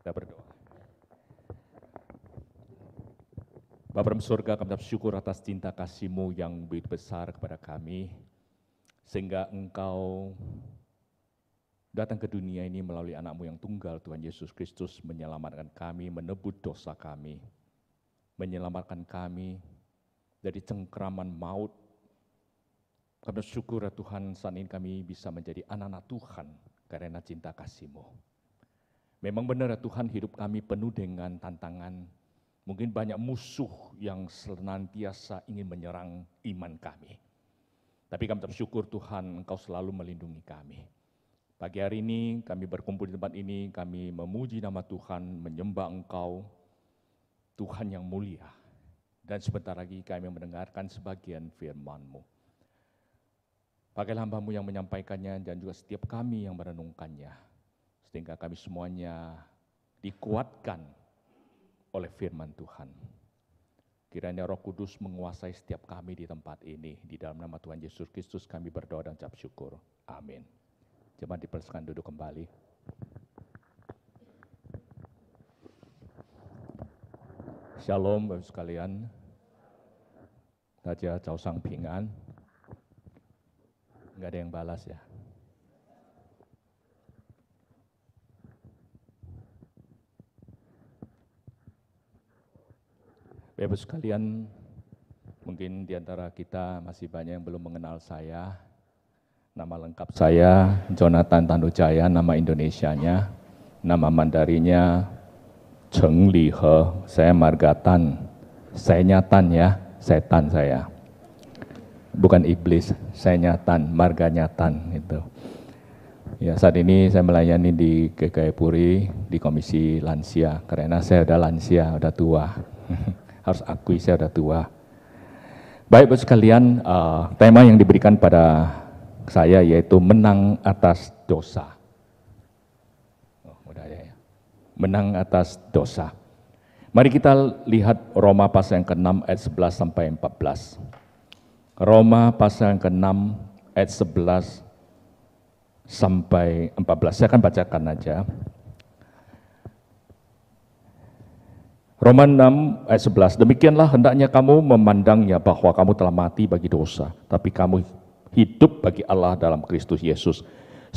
Kita berdoa. Bapa dalam surga, kami bersyukur atas cinta kasih-Mu yang begitu besar kepada kami, sehingga Engkau datang ke dunia ini melalui anak-Mu yang tunggal, Tuhan Yesus Kristus, menyelamatkan kami, menebus dosa kami, menyelamatkan kami dari cengkraman maut. Kami bersyukur ya Tuhan, saat ini kami bisa menjadi anak-anak Tuhan karena cinta kasih-Mu. Memang benar ya Tuhan, hidup kami penuh dengan tantangan. Mungkin banyak musuh yang senantiasa ingin menyerang iman kami. Tapi kami bersyukur Tuhan, Engkau selalu melindungi kami. Pagi hari ini kami berkumpul di tempat ini, kami memuji nama Tuhan, menyembah Engkau, Tuhan yang mulia. Dan sebentar lagi kami mendengarkan sebagian firman-Mu. Pakailah hamba-Mu yang menyampaikannya dan juga setiap kami yang merenungkannya. Sehingga kami semuanya dikuatkan oleh firman Tuhan. Kiranya Roh Kudus menguasai setiap kami di tempat ini. Di dalam nama Tuhan Yesus Kristus kami berdoa dan ucap syukur. Amin. Jemaat dipersilakan duduk kembali. Shalom Bapak sekalian. Raja Cao Sang Pingan. Enggak ada yang balas ya. Bapak sekalian, mungkin di antara kita masih banyak yang belum mengenal saya. Nama lengkap saya Jonathan Tandujaya, nama Indonesianya. Nama Mandarinya Cheng Li He, saya Margatan. Saya Nyatan ya, setan saya. Bukan iblis, saya Nyatan, marga Nyatan itu. Ya, saat ini saya melayani di GKI Puri, di Komisi Lansia, karena saya udah lansia, udah tua. Harus akui saya udah tua. Baik Bapak sekalian, tema yang diberikan pada saya yaitu menang atas dosa. Oh, udah ya. Menang atas dosa. Mari kita lihat Roma pasal yang ke-6 ayat 11 sampai 14. Roma pasal yang ke-6 ayat 11 sampai 14. Saya akan bacakan aja. Roma 6 ayat 11, demikianlah hendaknya kamu memandangnya bahwa kamu telah mati bagi dosa, tapi kamu hidup bagi Allah dalam Kristus Yesus.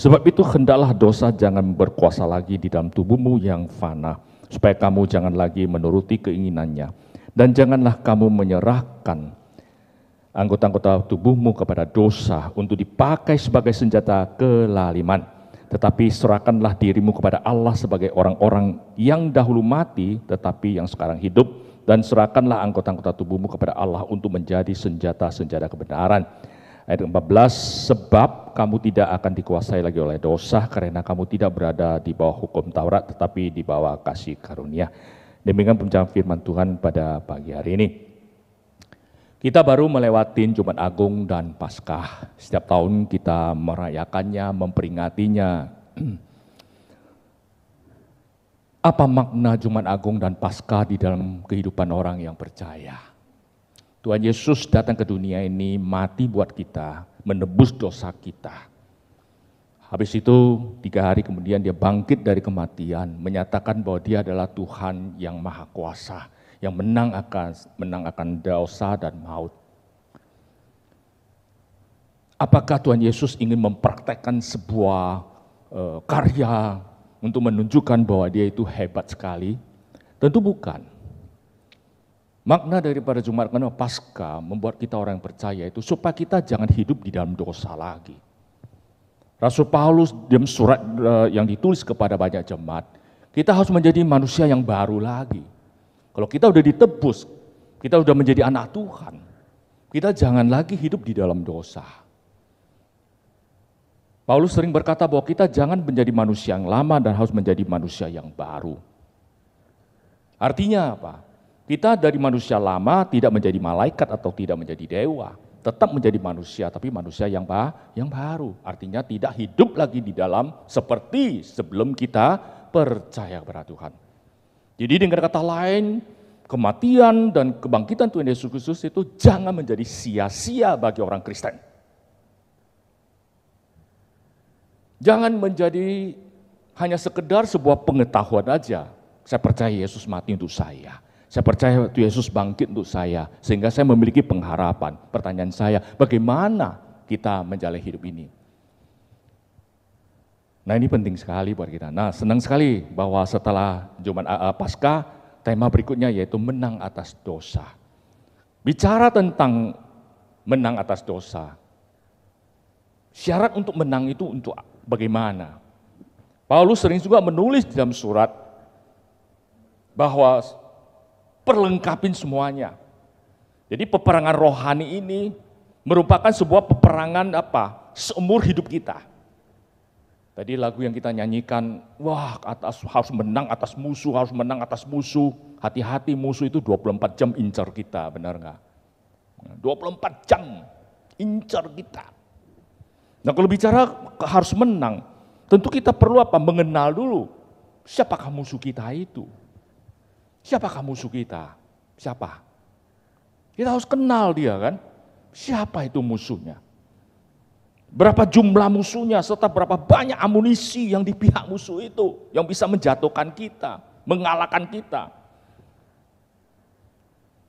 Sebab itu hendaklah dosa jangan berkuasa lagi di dalam tubuhmu yang fana, supaya kamu jangan lagi menuruti keinginannya. Dan janganlah kamu menyerahkan anggota-anggota tubuhmu kepada dosa untuk dipakai sebagai senjata kelaliman. Tetapi serahkanlah dirimu kepada Allah sebagai orang-orang yang dahulu mati, tetapi yang sekarang hidup, dan serahkanlah anggota-anggota tubuhmu kepada Allah untuk menjadi senjata-senjata kebenaran. Ayat 14, sebab kamu tidak akan dikuasai lagi oleh dosa, karena kamu tidak berada di bawah hukum Taurat, tetapi di bawah kasih karunia. Demikian pembacaan firman Tuhan pada pagi hari ini. Kita baru melewati Jumat Agung dan Paskah. Setiap tahun kita merayakannya, memperingatinya. Apa makna Jumat Agung dan Paskah di dalam kehidupan orang yang percaya? Tuhan Yesus datang ke dunia ini, mati buat kita, menebus dosa kita. Habis itu 3 hari kemudian dia bangkit dari kematian, menyatakan bahwa dia adalah Tuhan yang Maha Kuasa, yang menang akan dosa dan maut. Apakah Tuhan Yesus ingin mempraktekkan sebuah karya untuk menunjukkan bahwa dia itu hebat sekali? Tentu bukan. Makna daripada Jumat Agung Paskah membuat kita orang yang percaya itu supaya kita jangan hidup di dalam dosa lagi. Rasul Paulus dalam surat yang ditulis kepada banyak jemaat, kita harus menjadi manusia yang baru lagi. Kalau kita udah ditebus, kita udah menjadi anak Tuhan, kita jangan lagi hidup di dalam dosa. Paulus sering berkata bahwa kita jangan menjadi manusia yang lama dan harus menjadi manusia yang baru. Artinya apa? Kita dari manusia lama tidak menjadi malaikat atau tidak menjadi dewa. Tetap menjadi manusia, tapi manusia yang baru. Artinya tidak hidup lagi di dalam seperti sebelum kita percaya kepada Tuhan. Jadi dengan kata lain, kematian dan kebangkitan Tuhan Yesus Kristus itu jangan menjadi sia-sia bagi orang Kristen. Jangan menjadi hanya sekedar sebuah pengetahuan aja. Saya percaya Yesus mati untuk saya. Saya percaya Yesus bangkit untuk saya. Sehingga saya memiliki pengharapan. Pertanyaan saya, bagaimana kita menjalani hidup ini? Nah, ini penting sekali buat kita. Nah, senang sekali bahwa setelah Jumat Paskah, tema berikutnya yaitu menang atas dosa. Bicara tentang menang atas dosa. Syarat untuk menang itu untuk bagaimana? Paulus sering juga menulis dalam surat bahwa perlengkapin semuanya. Jadi peperangan rohani ini merupakan sebuah peperangan seumur hidup kita. Tadi lagu yang kita nyanyikan, wah harus menang atas musuh, harus menang atas musuh. Hati-hati, musuh itu 24 jam incar kita, benar nggak? 24 jam incar kita. Nah, kalau bicara harus menang, tentu kita perlu mengenal dulu siapakah musuh kita itu. Siapakah musuh kita? Siapa? Kita harus kenal dia kan. Siapa itu musuhnya? Berapa jumlah musuhnya serta berapa banyak amunisi yang di pihak musuh itu yang bisa menjatuhkan kita, mengalahkan kita.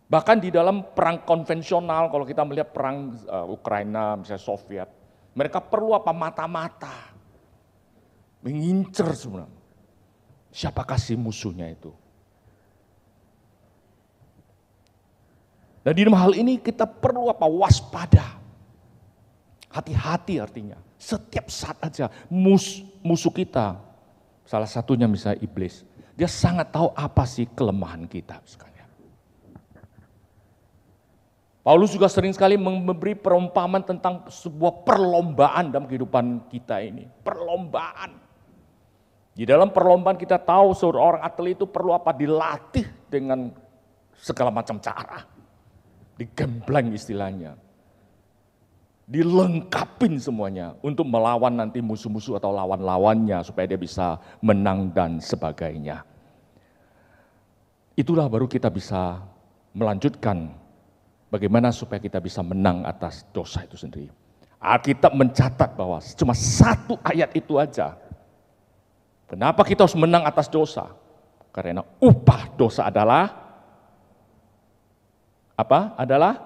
Bahkan di dalam perang konvensional, kalau kita melihat perang Ukraina, misalnya Soviet, mereka perlu mata-mata, mengincar sebenarnya. Siapakah si musuhnya itu? Dan di dalam hal ini kita perlu waspada. Hati-hati artinya. Setiap saat aja musuh kita, salah satunya misalnya iblis, dia sangat tahu apa sih kelemahan kita sekalian. Paulus juga sering sekali memberi perumpamaan tentang sebuah perlombaan dalam kehidupan kita ini. Perlombaan. Di dalam perlombaan kita tahu seorang atlet itu perlu dilatih dengan segala macam cara. Digembleng istilahnya. Dilengkapin semuanya untuk melawan nanti musuh-musuh atau lawan-lawannya supaya dia bisa menang dan sebagainya. Itulah baru kita bisa melanjutkan bagaimana supaya kita bisa menang atas dosa itu sendiri. Alkitab mencatat bahwa cuma satu ayat itu aja. Kenapa kita harus menang atas dosa? Karena upah dosa adalah apa? Adalah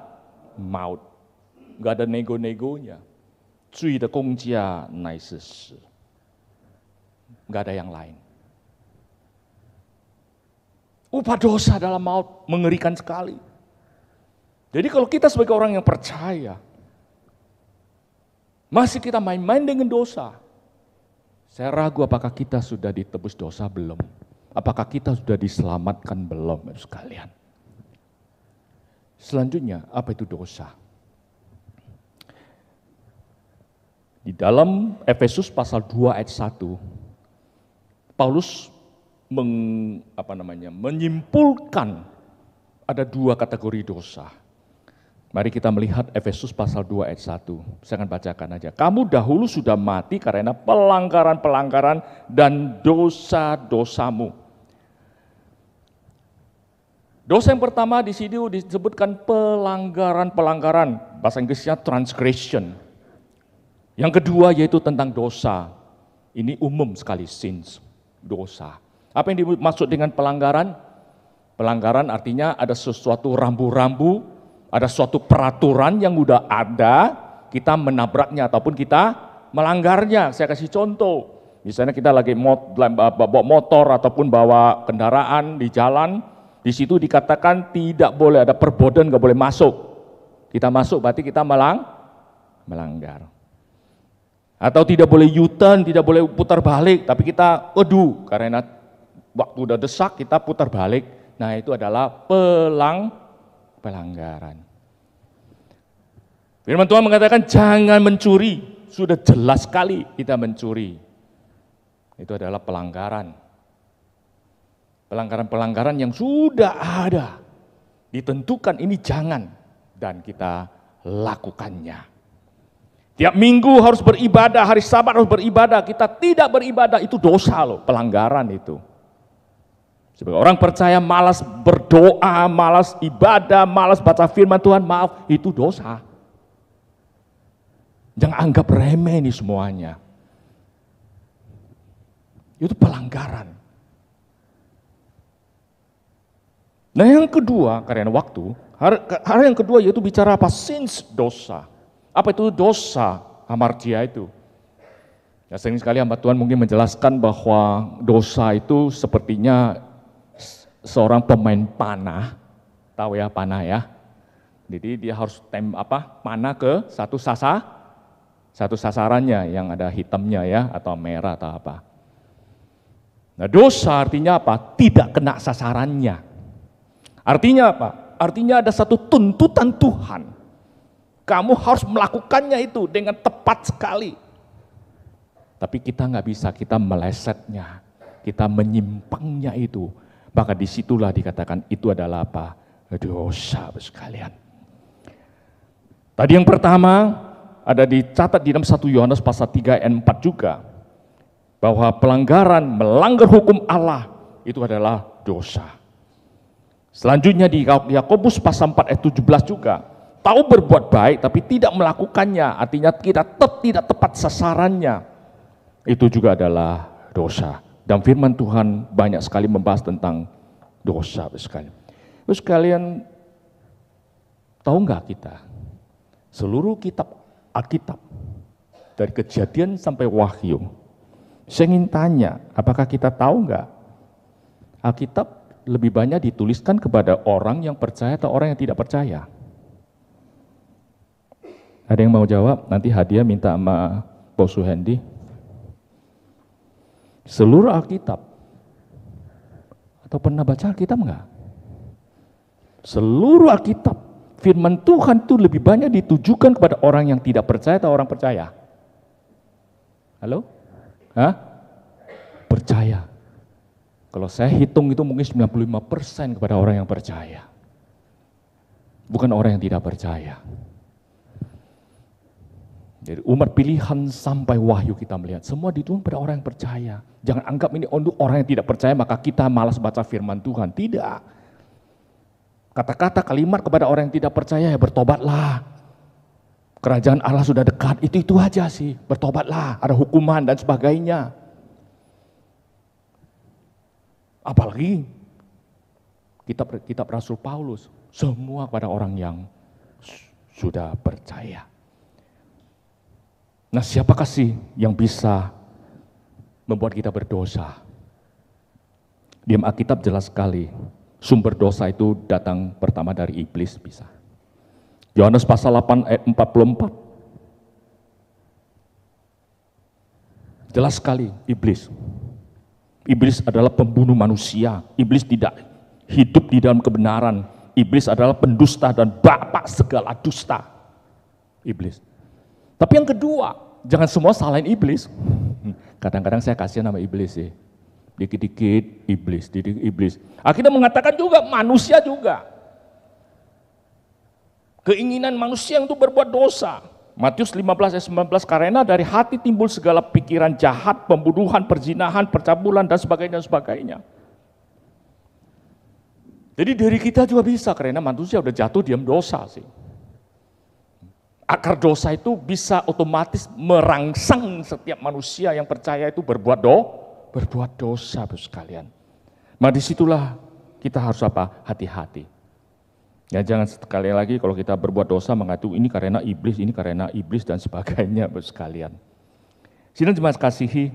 maut. Gak ada nego-negonya. Zui de gongjia nai shi shi. Gak ada yang lain. Upah dosa adalah maut, mengerikan sekali. Jadi kalau kita sebagai orang yang percaya, masih kita main-main dengan dosa, saya ragu apakah kita sudah ditebus dosa belum? Apakah kita sudah diselamatkan belum, sekalian? Selanjutnya, apa itu dosa? Di dalam Efesus pasal 2 ayat 1, Paulus menyimpulkan ada dua kategori dosa. Mari kita melihat Efesus pasal 2 ayat 1. Saya akan bacakan aja. Kamu dahulu sudah mati karena pelanggaran-pelanggaran dan dosa-dosamu. Dosa yang pertama di sini disebutkan pelanggaran-pelanggaran. Bahasa Inggrisnya transgression. Yang kedua yaitu tentang dosa. Ini umum sekali, sins, dosa. Apa yang dimaksud dengan pelanggaran? Pelanggaran artinya ada sesuatu rambu-rambu, ada suatu peraturan yang udah ada, kita menabraknya ataupun kita melanggarnya. Saya kasih contoh. Misalnya kita lagi bawa motor ataupun bawa kendaraan di jalan, di situ dikatakan tidak boleh ada perboden, nggak boleh masuk. Kita masuk berarti kita melanggar. Atau tidak boleh U-turn, tidak boleh putar balik, tapi kita karena waktu udah desak kita putar balik. Nah, itu adalah pelanggaran. Firman Tuhan mengatakan jangan mencuri. Sudah jelas sekali kita mencuri. Itu adalah pelanggaran. Pelanggaran-pelanggaran yang sudah ada. Ditentukan ini jangan. Dan kita lakukannya. Tiap minggu harus beribadah, hari Sabat harus beribadah. Kita tidak beribadah, itu dosa loh, pelanggaran itu. Sebagai orang percaya malas berdoa, malas ibadah, malas baca firman Tuhan, maaf, itu dosa. Jangan anggap remeh ini semuanya. Itu pelanggaran. Nah yang kedua, karena waktu, hal yang kedua yaitu bicara apa? Sins, dosa. Apa itu dosa? Hamartia itu. Ya, sering sekali hamba Tuhan mungkin menjelaskan bahwa dosa itu sepertinya seorang pemain panah, tahu ya panah ya. Jadi dia harus panah ke satu sasarannya yang ada hitamnya ya atau merah atau apa. Nah dosa artinya apa? Tidak kena sasarannya. Artinya apa? Artinya ada satu tuntutan Tuhan. Kamu harus melakukannya itu dengan tepat sekali. Tapi kita nggak bisa, kita melesetnya, kita menyimpangnya itu. Maka disitulah dikatakan itu adalah apa? Dosa sekalian. Tadi yang pertama ada dicatat di dalam 1 Yohanes pasal 3 ayat 4 juga. Bahwa pelanggaran, melanggar hukum Allah itu adalah dosa. Selanjutnya di Yakobus pasal 4 ayat 17 juga. Tahu berbuat baik tapi tidak melakukannya, artinya kita tetap tidak tepat sasarannya. Itu juga adalah dosa. Dan firman Tuhan banyak sekali membahas tentang dosa sekalian. Terus kalian tahu nggak kita? Seluruh kitab Alkitab dari Kejadian sampai Wahyu. Saya ingin tanya, apakah kita tahu nggak? Alkitab lebih banyak dituliskan kepada orang yang percaya atau orang yang tidak percaya? Ada yang mau jawab? Nanti hadiah minta sama Bos Suhendi. Seluruh Alkitab, atau pernah baca Alkitab enggak? Seluruh Alkitab, firman Tuhan itu lebih banyak ditujukan kepada orang yang tidak percaya atau orang percaya? Halo? Hah? Percaya. Kalau saya hitung itu mungkin 95% kepada orang yang percaya. Bukan orang yang tidak percaya. Jadi umat pilihan sampai Wahyu kita melihat semua dituntun pada orang yang percaya. Jangan anggap ini untuk orang yang tidak percaya maka kita malas baca firman Tuhan. Tidak. Kata-kata kalimat kepada orang yang tidak percaya ya bertobatlah. Kerajaan Allah sudah dekat, itu aja sih. Bertobatlah, ada hukuman dan sebagainya. Apalagi kitab Rasul Paulus, semua kepada orang yang sudah percaya. Nah siapakah sih yang bisa membuat kita berdosa? Di Alkitab jelas sekali, sumber dosa itu datang pertama dari iblis bisa. Yohanes pasal 8 ayat 44. Jelas sekali iblis. Iblis adalah pembunuh manusia. Iblis tidak hidup di dalam kebenaran. Iblis adalah pendusta dan bapak segala dusta. Iblis. Tapi yang kedua, jangan semua salahin iblis. Kadang-kadang saya kasihan sama iblis sih. Dikit-dikit iblis, dikit iblis. Akhirnya mengatakan juga manusia juga. Keinginan manusia untuk berbuat dosa. Matius 15 ayat 19, karena dari hati timbul segala pikiran jahat, pembunuhan, perzinahan, percabulan dan sebagainya dan sebagainya. Jadi dari kita juga bisa, karena manusia udah jatuh diam dosa sih. Akar dosa itu bisa otomatis merangsang setiap manusia yang percaya itu berbuat dosa, Bapak sekalian. Nah disitulah kita harus apa? Hati-hati. Ya jangan sekali lagi kalau kita berbuat dosa mengatakan ini karena iblis dan sebagainya, Bapak sekalian. Sidang jemaat kasihi,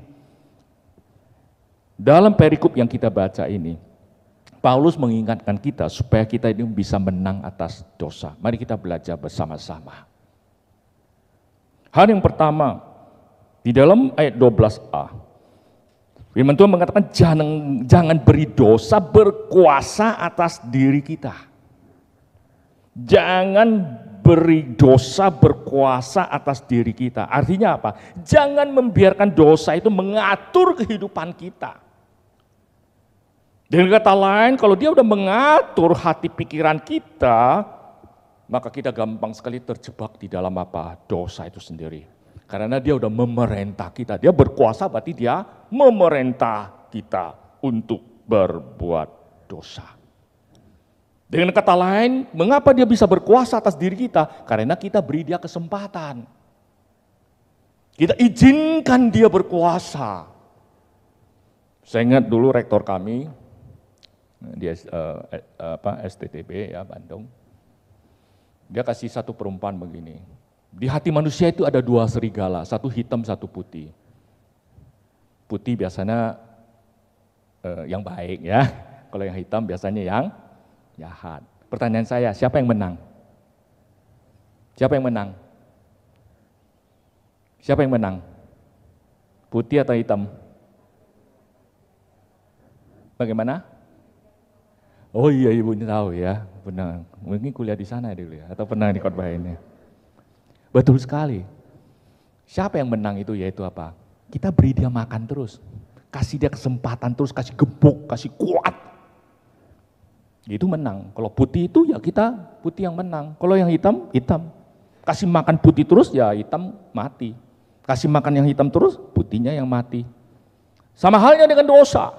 dalam perikop yang kita baca ini, Paulus mengingatkan kita supaya kita ini bisa menang atas dosa. Mari kita belajar bersama-sama. Hal yang pertama, di dalam ayat 12a, firman Tuhan mengatakan jangan beri dosa berkuasa atas diri kita. Jangan beri dosa berkuasa atas diri kita. Artinya apa? Jangan membiarkan dosa itu mengatur kehidupan kita. Dengan kata lain, kalau dia udah mengatur hati pikiran kita, maka kita gampang sekali terjebak di dalam apa? Dosa itu sendiri. Karena dia udah memerintah kita. Dia berkuasa berarti dia memerintah kita untuk berbuat dosa. Dengan kata lain, mengapa dia bisa berkuasa atas diri kita? Karena kita beri dia kesempatan. Kita izinkan dia berkuasa. Saya ingat dulu rektor kami di STTB ya Bandung, dia kasih satu perumpamaan begini, di hati manusia itu ada dua serigala, satu hitam, satu putih. Putih biasanya yang baik ya, kalau yang hitam biasanya yang jahat. Pertanyaan saya, siapa yang menang? Siapa yang menang? Siapa yang menang? Putih atau hitam? Bagaimana? Oh iya, Ibu tahu ya, benar. Mungkin kuliah di sana dulu ya, atau pernah di khotbah ini. Betul sekali. Siapa yang menang itu yaitu apa? Kita beri dia makan terus, kasih dia kesempatan terus, kasih gebuk, kasih kuat. Itu menang. Kalau putih itu ya kita putih yang menang. Kalau yang hitam, hitam. Kasih makan putih terus ya hitam mati. Kasih makan yang hitam terus, putihnya yang mati. Sama halnya dengan dosa.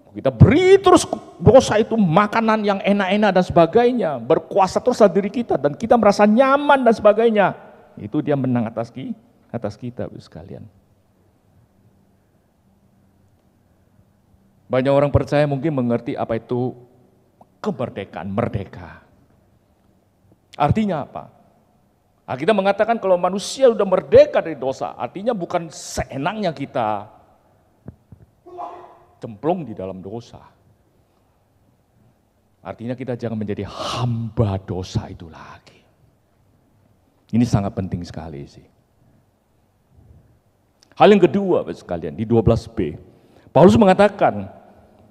Kita beri terus dosa itu makanan yang enak-enak dan sebagainya, berkuasa terus dalam diri kita dan kita merasa nyaman dan sebagainya. Itu dia menang atas kita, sekalian. Banyak orang percaya mungkin mengerti apa itu kemerdekaan, merdeka. Artinya apa? Kita mengatakan kalau manusia sudah merdeka dari dosa, artinya bukan seenaknya kita cemplung di dalam dosa. Artinya kita jangan menjadi hamba dosa itu lagi. Ini sangat penting sekali sih. Hal yang kedua sekalian, di 12b, Paulus mengatakan,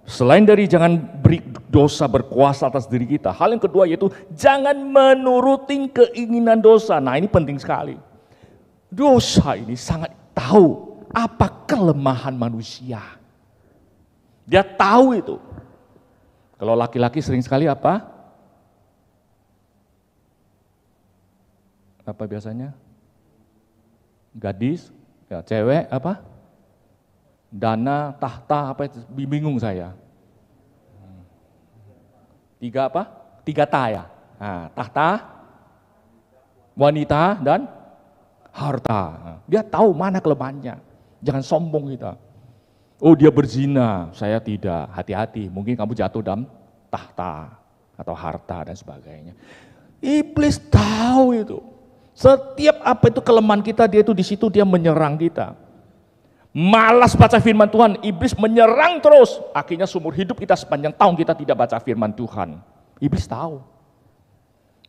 selain dari jangan beri dosa berkuasa atas diri kita, hal yang kedua yaitu jangan menurutin keinginan dosa. Nah ini penting sekali. Dosa ini sangat tahu apa kelemahan manusia. Dia tahu itu. Kalau laki-laki sering sekali apa? Apa biasanya? Gadis, ya, cewek apa? Dana, tahta, apa itu? Bingung saya. Tiga apa? Tiga ta ya. Nah, tahta, wanita, dan harta. Dia tahu mana kelemahannya. Jangan sombong kita. Oh dia berzina, saya tidak, hati-hati, mungkin kamu jatuh dalam tahta atau harta dan sebagainya. Iblis tahu itu, setiap apa itu kelemahan kita, dia itu di situ dia menyerang kita. Malas baca firman Tuhan, iblis menyerang terus, akhirnya seumur hidup kita sepanjang tahun kita tidak baca firman Tuhan. Iblis tahu,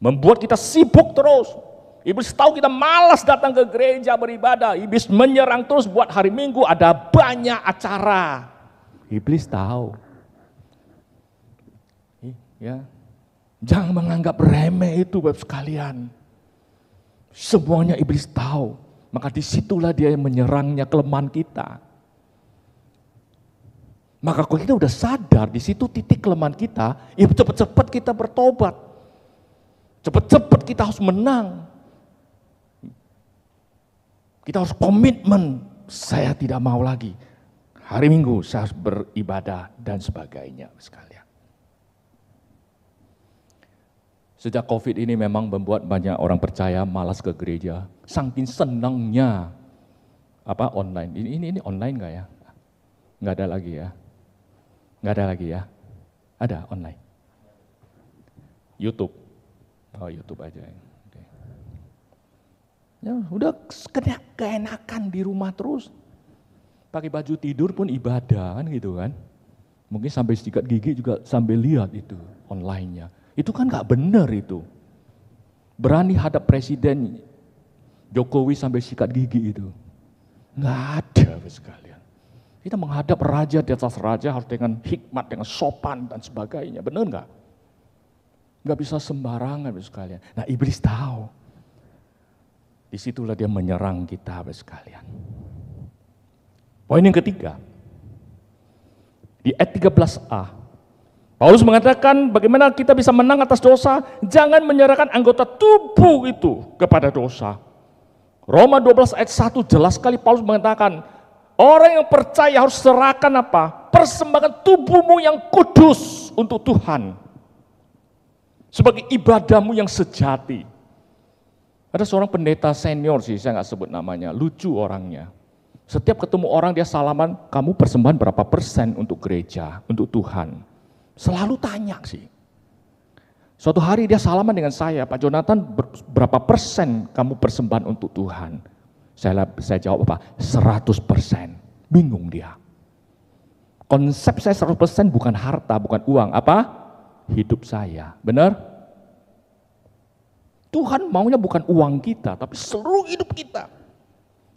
membuat kita sibuk terus. Iblis tahu kita malas datang ke gereja beribadah. Iblis menyerang terus buat hari Minggu ada banyak acara. Iblis tahu. Ya. Jangan menganggap remeh itu Bapak sekalian. Semuanya iblis tahu. Maka disitulah dia yang menyerangnya kelemahan kita. Maka kalau kita udah sadar di situ titik kelemahan kita, ya cepat-cepat kita bertobat. Cepat-cepat kita harus menang. Kita harus komitmen, saya tidak mau lagi. Hari Minggu saya harus beribadah dan sebagainya sekalian. Sejak COVID ini memang membuat banyak orang percaya malas ke gereja. Saking senangnya online. Ini online nggak ya? Nggak ada lagi ya? Nggak ada lagi ya? Ada online. YouTube. Oh YouTube aja ya. Ya, udah keenakan di rumah terus. Pakai baju tidur pun ibadah kan gitu kan. Mungkin sampai sikat gigi juga sambil lihat itu online-nya. Itu kan gak benar itu. Berani hadap Presiden Jokowi sampai sikat gigi itu. Gak ada sekalian. Kita menghadap raja di atas raja harus dengan hikmat, dengan sopan dan sebagainya. Benar gak? Gak bisa sembarangan sekalian. Nah iblis tahu. Disitulah dia menyerang kita sekalian. Poin yang ketiga, di ayat 13a, Paulus mengatakan bagaimana kita bisa menang atas dosa, jangan menyerahkan anggota tubuh itu kepada dosa. Roma 12 ayat 1 jelas sekali Paulus mengatakan, orang yang percaya harus serahkan apa? Persembahkan tubuhmu yang kudus untuk Tuhan. Sebagai ibadahmu yang sejati. Ada seorang pendeta senior sih, saya nggak sebut namanya, lucu orangnya. Setiap ketemu orang dia salaman, kamu persembahan berapa persen untuk gereja, untuk Tuhan? Selalu tanya sih. Suatu hari dia salaman dengan saya, Pak Jonathan berapa persen kamu persembahan untuk Tuhan? Saya jawab apa? 100%. Bingung dia. Konsep saya 100% bukan harta, bukan uang. Apa? Hidup saya. Benar? Tuhan maunya bukan uang kita, tapi seluruh hidup kita.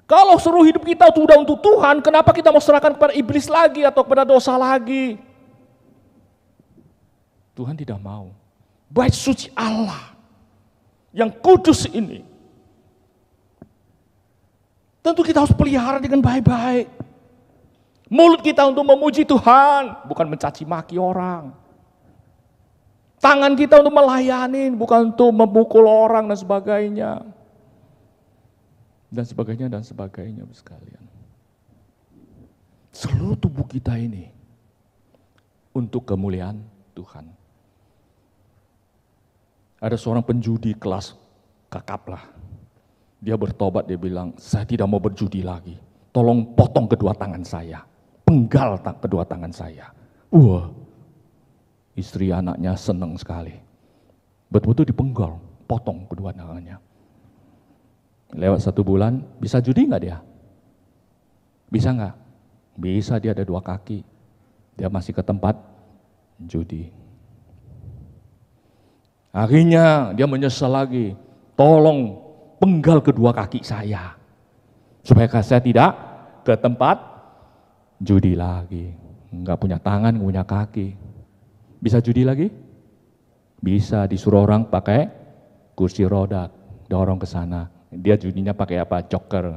Kalau seluruh hidup kita sudah untuk Tuhan, kenapa kita mau serahkan kepada iblis lagi atau kepada dosa lagi? Tuhan tidak mau. Bait suci Allah yang kudus ini, tentu kita harus pelihara dengan baik-baik. Mulut kita untuk memuji Tuhan, bukan mencaci maki orang. Tangan kita untuk melayani, bukan untuk memukul orang dan sebagainya. Dan sebagainya sekalian. Seluruh tubuh kita ini untuk kemuliaan Tuhan. Ada seorang penjudi kelas kakap lah. Dia bertobat, dia bilang, saya tidak mau berjudi lagi. Tolong potong kedua tangan saya. Penggal kedua tangan saya. Wah, istri anaknya senang sekali. Betul-betul dipenggal, potong kedua tangannya. Lewat 1 bulan, bisa judi nggak dia? Bisa nggak? Bisa, dia ada 2 kaki. Dia masih ke tempat judi. Akhirnya dia menyesal lagi. Tolong penggal kedua kaki saya. Supaya saya tidak ke tempat judi lagi. Nggak punya tangan, nggak punya kaki. Bisa judi lagi? Bisa, disuruh orang pakai kursi roda, dorong ke sana. Dia judinya pakai apa? Joker.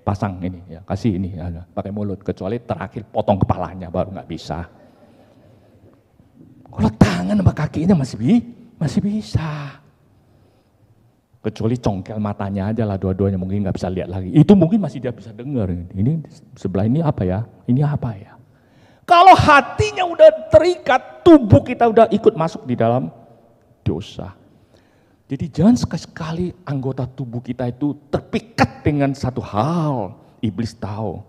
Pasang ini, ya, kasih ini, ya, pakai mulut. Kecuali terakhir potong kepalanya, baru nggak bisa. Kalau tangan sama kakinya masih bisa. Kecuali congkel matanya aja lah, dua-duanya mungkin nggak bisa lihat lagi. Itu mungkin masih dia bisa dengar. Ini sebelah ini apa ya? Ini apa ya? Kalau hatinya udah terikat, tubuh kita udah ikut masuk di dalam dosa. Jadi jangan sekali-sekali anggota tubuh kita itu terpikat dengan satu hal. Iblis tahu,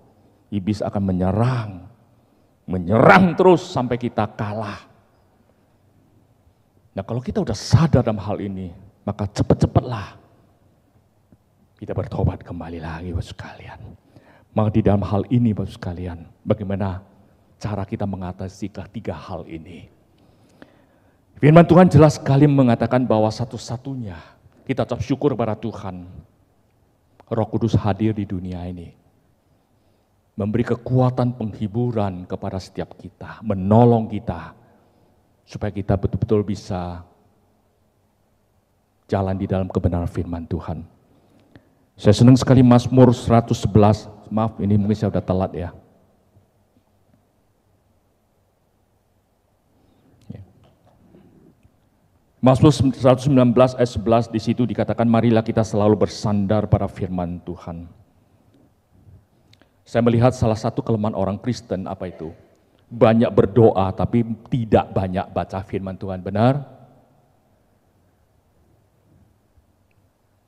iblis akan menyerang terus sampai kita kalah. Nah kalau kita udah sadar dalam hal ini, maka cepat-cepatlah kita bertobat kembali lagi, Bapak sekalian. Maka di dalam hal ini, Bapak sekalian, bagaimana cara kita mengatasi ketiga hal ini? Firman Tuhan jelas sekali mengatakan bahwa satu-satunya kita tetap syukur kepada Tuhan. Roh Kudus hadir di dunia ini. Memberi kekuatan penghiburan kepada setiap kita. Menolong kita. Supaya kita betul-betul bisa jalan di dalam kebenaran firman Tuhan. Saya senang sekali Mazmur 111. Maaf, ini mungkin saya sudah telat ya. Mazmur 119 ayat 11 di situ dikatakan, marilah kita selalu bersandar pada firman Tuhan. Saya melihat salah satu kelemahan orang Kristen apa itu? Banyak berdoa tapi tidak banyak baca firman Tuhan, benar?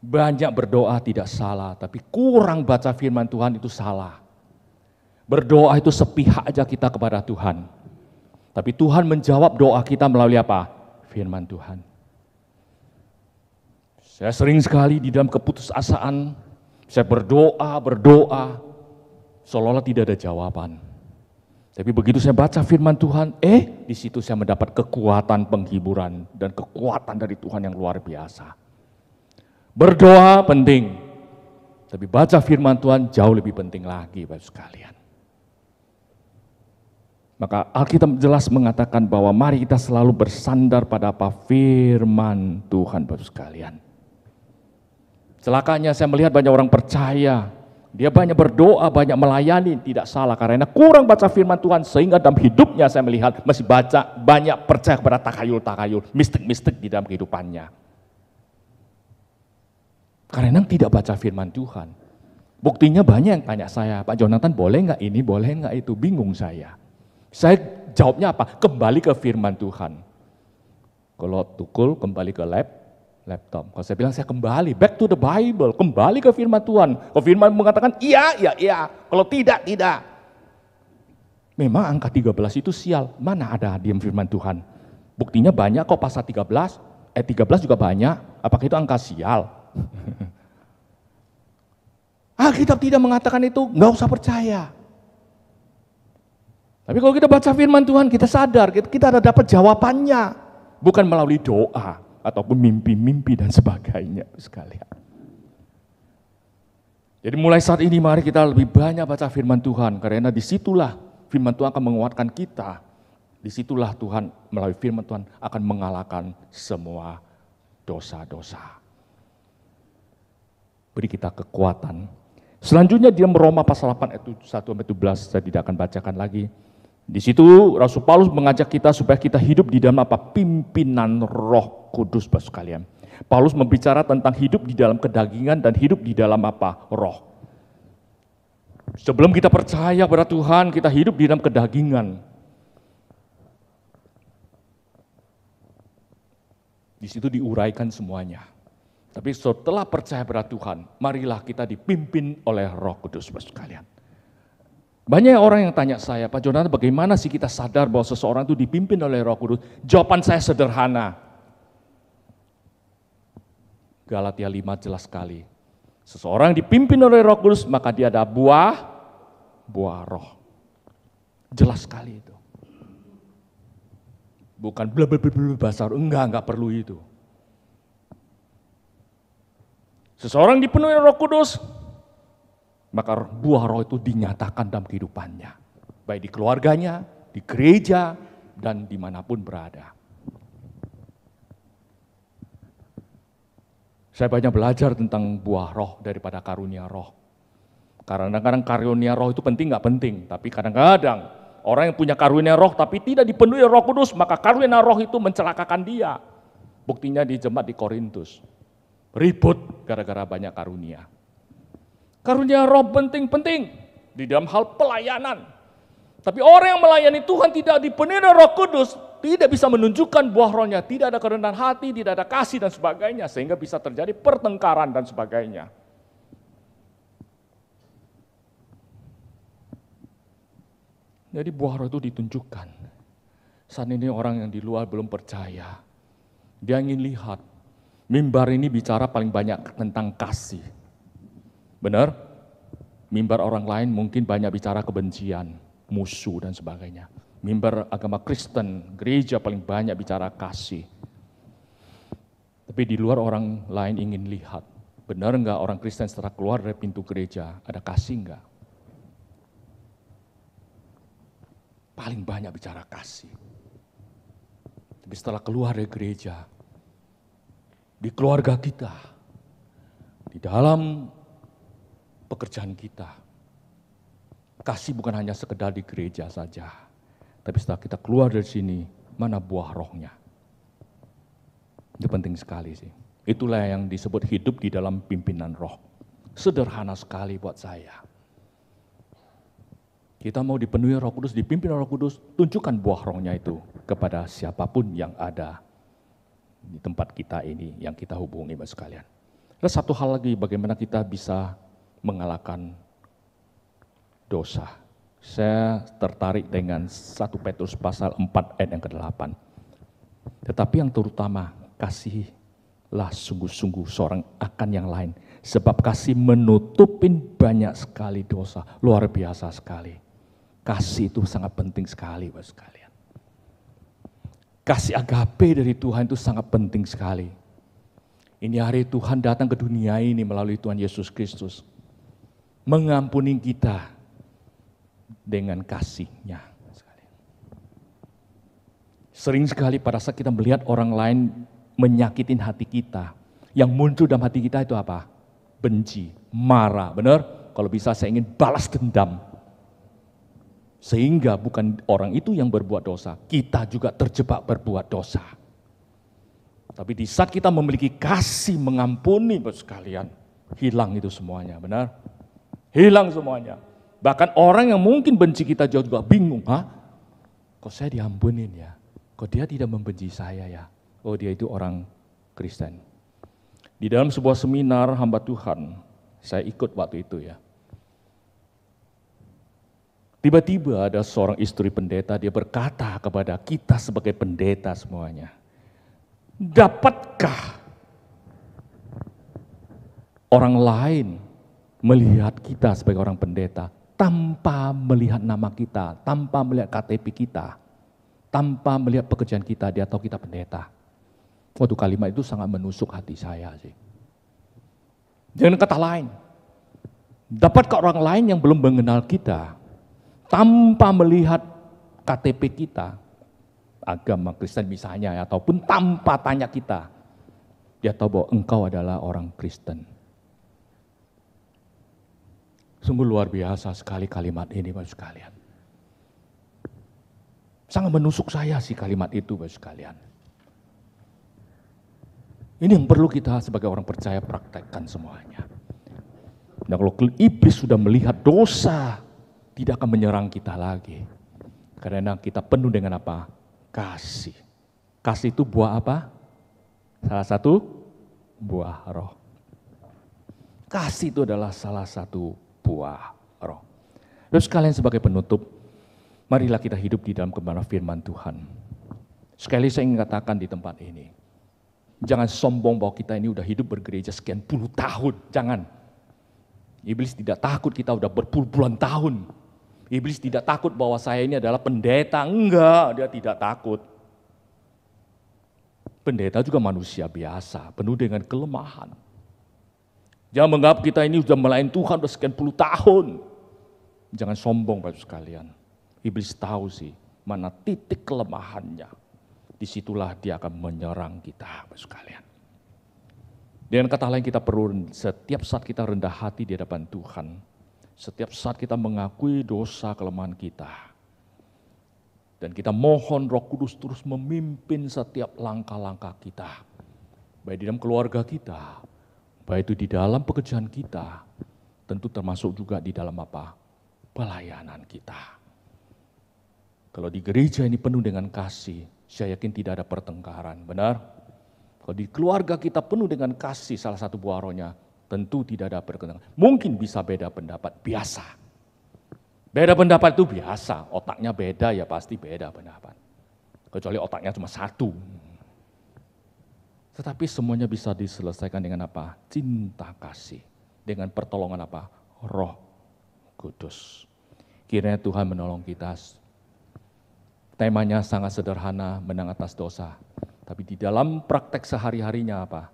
Banyak berdoa tidak salah, tapi kurang baca firman Tuhan itu salah. Berdoa itu sepihak aja kita kepada Tuhan. Tapi Tuhan menjawab doa kita melalui apa? Firman Tuhan. Saya sering sekali di dalam keputusasaan, saya berdoa, seolah-olah tidak ada jawaban. Tapi begitu saya baca firman Tuhan, di situ saya mendapat kekuatan penghiburan dan kekuatan dari Tuhan yang luar biasa. Berdoa penting, tapi baca firman Tuhan jauh lebih penting lagi, Bapak sekalian. Maka Alkitab jelas mengatakan bahwa mari kita selalu bersandar pada apa? Firman Tuhan, Bapak sekalian. Celakanya saya melihat banyak orang percaya, dia banyak berdoa, banyak melayani, tidak salah karena kurang baca firman Tuhan, sehingga dalam hidupnya saya melihat masih banyak percaya kepada takayul, mistik-mistik di dalam kehidupannya. Karena tidak baca firman Tuhan. Buktinya banyak yang tanya saya, Pak Jonathan boleh nggak ini, boleh nggak itu, bingung saya. Saya jawabnya apa? Kembali ke firman Tuhan. Kalau tukul kembali ke lab, laptop. Kalau saya bilang saya kembali, back to the Bible, kembali ke firman Tuhan. Kalau firman mengatakan iya, ya, iya. Kalau tidak, tidak. Memang angka 13 itu sial. Mana ada diam firman Tuhan? Buktinya banyak kok pasal 13, 13 juga banyak. Apakah itu angka sial? Alkitab tidak mengatakan itu, nggak usah percaya. Tapi kalau kita baca firman Tuhan, kita sadar, kita ada dapat jawabannya. Bukan melalui doa, ataupun mimpi-mimpi dan sebagainya sekalian. Jadi mulai saat ini mari kita lebih banyak baca firman Tuhan, karena disitulah firman Tuhan akan menguatkan kita. Disitulah Tuhan melalui firman Tuhan akan mengalahkan semua dosa-dosa. Beri kita kekuatan. Selanjutnya di Roma pasal 8 ayat 1-17, saya tidak akan bacakan lagi. Di situ Rasul Paulus mengajak kita supaya kita hidup di dalam apa? Pimpinan Roh Kudus, Bapak sekalian. Paulus membicara tentang hidup di dalam kedagingan dan hidup di dalam apa? Roh. Sebelum kita percaya pada Tuhan, kita hidup di dalam kedagingan. Di situ diuraikan semuanya. Tapi setelah percaya pada Tuhan, marilah kita dipimpin oleh Roh Kudus, Bapak sekalian. Banyak orang yang tanya saya, Pak Jonathan, bagaimana sih kita sadar bahwa seseorang itu dipimpin oleh Roh Kudus? Jawaban saya sederhana. Galatia 5 jelas sekali. Seseorang dipimpin oleh Roh Kudus, maka dia ada buah roh. Jelas sekali itu. Bukan bahasa roh, enggak perlu itu. Seseorang dipenuhi Roh Kudus, maka buah roh itu dinyatakan dalam kehidupannya. Baik di keluarganya, di gereja, dan dimanapun berada. Saya banyak belajar tentang buah roh daripada karunia roh. Kadang-kadang karunia roh itu penting nggak penting, tapi kadang-kadang orang yang punya karunia roh tapi tidak dipenuhi Roh Kudus, maka karunia roh itu mencelakakan dia. Buktinya di jemaat di Korintus. Ribut gara-gara banyak karunia. Karunia roh penting-penting di dalam hal pelayanan. Tapi orang yang melayani Tuhan tidak dipenuhi Roh Kudus, tidak bisa menunjukkan buah rohnya, tidak ada kerendahan hati, tidak ada kasih dan sebagainya, sehingga bisa terjadi pertengkaran dan sebagainya. Jadi buah roh itu ditunjukkan. Saat ini orang yang di luar belum percaya, dia ingin lihat, mimbar ini bicara paling banyak tentang kasih. Benar? Mimbar orang lain mungkin banyak bicara kebencian, musuh dan sebagainya. Mimbar agama Kristen, gereja paling banyak bicara kasih. Tapi di luar orang lain ingin lihat, benar enggak orang Kristen setelah keluar dari pintu gereja, ada kasih enggak? Paling banyak bicara kasih. Tapi setelah keluar dari gereja, di keluarga kita, di dalam pekerjaan kita, kasih bukan hanya sekedar di gereja saja, tapi setelah kita keluar dari sini, mana buah rohnya? Itu penting sekali sih. Itulah yang disebut hidup di dalam pimpinan roh. Sederhana sekali buat saya. Kita mau dipenuhi Roh Kudus, dipimpin Roh Kudus, tunjukkan buah rohnya itu kepada siapapun yang ada di tempat kita ini, yang kita hubungi, Bapak sekalian. Ada satu hal lagi, bagaimana kita bisa mengalahkan dosa. Saya tertarik dengan 1 Petrus pasal 4 ayat yang ke-8. Tetapi yang terutama, kasihilah sungguh-sungguh seorang akan yang lain. Sebab kasih menutupin banyak sekali dosa, luar biasa sekali. Kasih itu sangat penting sekali, Bapak sekalian. Kasih agape dari Tuhan itu sangat penting sekali. Ini hari Tuhan datang ke dunia ini melalui Tuhan Yesus Kristus. Mengampuni kita dengan kasih-Nya. Sering sekali pada saat kita melihat orang lain menyakitin hati kita, yang muncul dalam hati kita itu apa? Benci, marah, benar? Kalau bisa saya ingin balas dendam. Sehingga bukan orang itu yang berbuat dosa, kita juga terjebak berbuat dosa. Tapi di saat kita memiliki kasih mengampuni, Bapak sekalian, hilang itu semuanya, benar? Hilang semuanya. Bahkan orang yang mungkin benci kita juga bingung, kok saya diampunin ya? Kok dia tidak membenci saya ya? Oh dia itu orang Kristen. Di dalam sebuah seminar hamba Tuhan, saya ikut waktu itu ya. Tiba-tiba ada seorang istri pendeta, dia berkata kepada kita sebagai pendeta semuanya, dapatkah orang lain melihat kita sebagai orang pendeta tanpa melihat nama kita, tanpa melihat KTP kita, tanpa melihat pekerjaan kita, dia tahu kita pendeta. Waktu kalimat itu sangat menusuk hati saya sih. Dengan kata lain, dapatkah orang lain yang belum mengenal kita, tanpa melihat KTP kita, agama Kristen misalnya, ataupun tanpa tanya kita, dia tahu bahwa engkau adalah orang Kristen. Sungguh luar biasa sekali kalimat ini, Bapak sekalian. Sangat menusuk saya sih kalimat itu, Bapak sekalian. Ini yang perlu kita sebagai orang percaya praktekkan semuanya. Nah, kalau iblis sudah melihat dosa, tidak akan menyerang kita lagi. Karena kita penuh dengan apa? Kasih. Kasih itu buah apa? Salah satu buah roh. Kasih itu adalah salah satu buah roh. Lalu sekalian sebagai penutup, marilah kita hidup di dalam kebenaran firman Tuhan. Sekali saya ingin katakan di tempat ini, jangan sombong bahwa kita ini udah hidup bergereja sekian puluh tahun. Jangan. Iblis tidak takut kita udah berpuluh-puluhan tahun. Iblis tidak takut bahwa saya ini adalah pendeta. Enggak, dia tidak takut. Pendeta juga manusia biasa, penuh dengan kelemahan. Jangan menganggap kita ini sudah melayani Tuhan sudah sekian puluh tahun. Jangan sombong Bapak sekalian. Iblis tahu sih mana titik kelemahannya. Disitulah dia akan menyerang kita Bapak sekalian. Dengan kata lain kita perlu setiap saat kita rendah hati di hadapan Tuhan. Setiap saat kita mengakui dosa kelemahan kita. Dan kita mohon Roh Kudus terus memimpin setiap langkah-langkah kita. Baik di dalam keluarga kita, baik itu di dalam pekerjaan kita, tentu termasuk juga di dalam apa? Pelayanan kita. Kalau di gereja ini penuh dengan kasih, saya yakin tidak ada pertengkaran, benar? Kalau di keluarga kita penuh dengan kasih, salah satu buah rohnya, tentu tidak ada pertentangan. Mungkin bisa beda pendapat, biasa. Beda pendapat itu biasa, otaknya beda ya pasti beda pendapat. Kecuali otaknya cuma satu. Tetapi semuanya bisa diselesaikan dengan apa? Cinta kasih. Dengan pertolongan apa? Roh Kudus. Kiranya Tuhan menolong kita. Temanya sangat sederhana, menang atas dosa. Tapi di dalam praktek sehari-harinya apa?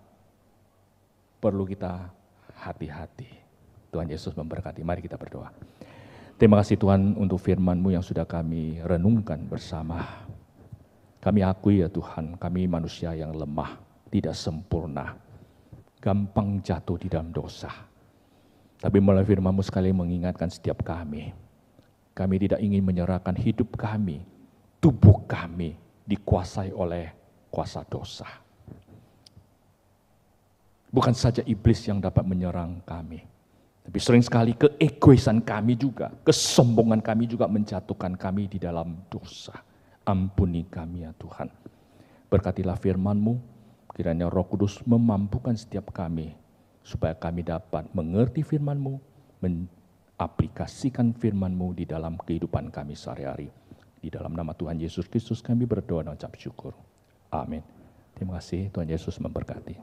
Perlu kita hati-hati. Tuhan Yesus memberkati. Mari kita berdoa. Terima kasih Tuhan untuk firman-Mu yang sudah kami renungkan bersama. Kami akui ya Tuhan, kami manusia yang lemah, tidak sempurna, gampang jatuh di dalam dosa. Tapi melalui firman-Mu sekali mengingatkan setiap kami tidak ingin menyerahkan hidup kami, tubuh kami dikuasai oleh kuasa dosa. Bukan saja iblis yang dapat menyerang kami, tapi sering sekali keegoisan kami juga, kesombongan kami juga menjatuhkan kami di dalam dosa. Ampuni kami ya Tuhan. Berkatilah firman-Mu, kiranya Roh Kudus memampukan setiap kami, supaya kami dapat mengerti firman-Mu, mengaplikasikan firman-Mu di dalam kehidupan kami sehari-hari. Di dalam nama Tuhan Yesus Kristus kami berdoa dan ucap syukur. Amin. Terima kasih, Tuhan Yesus memberkati.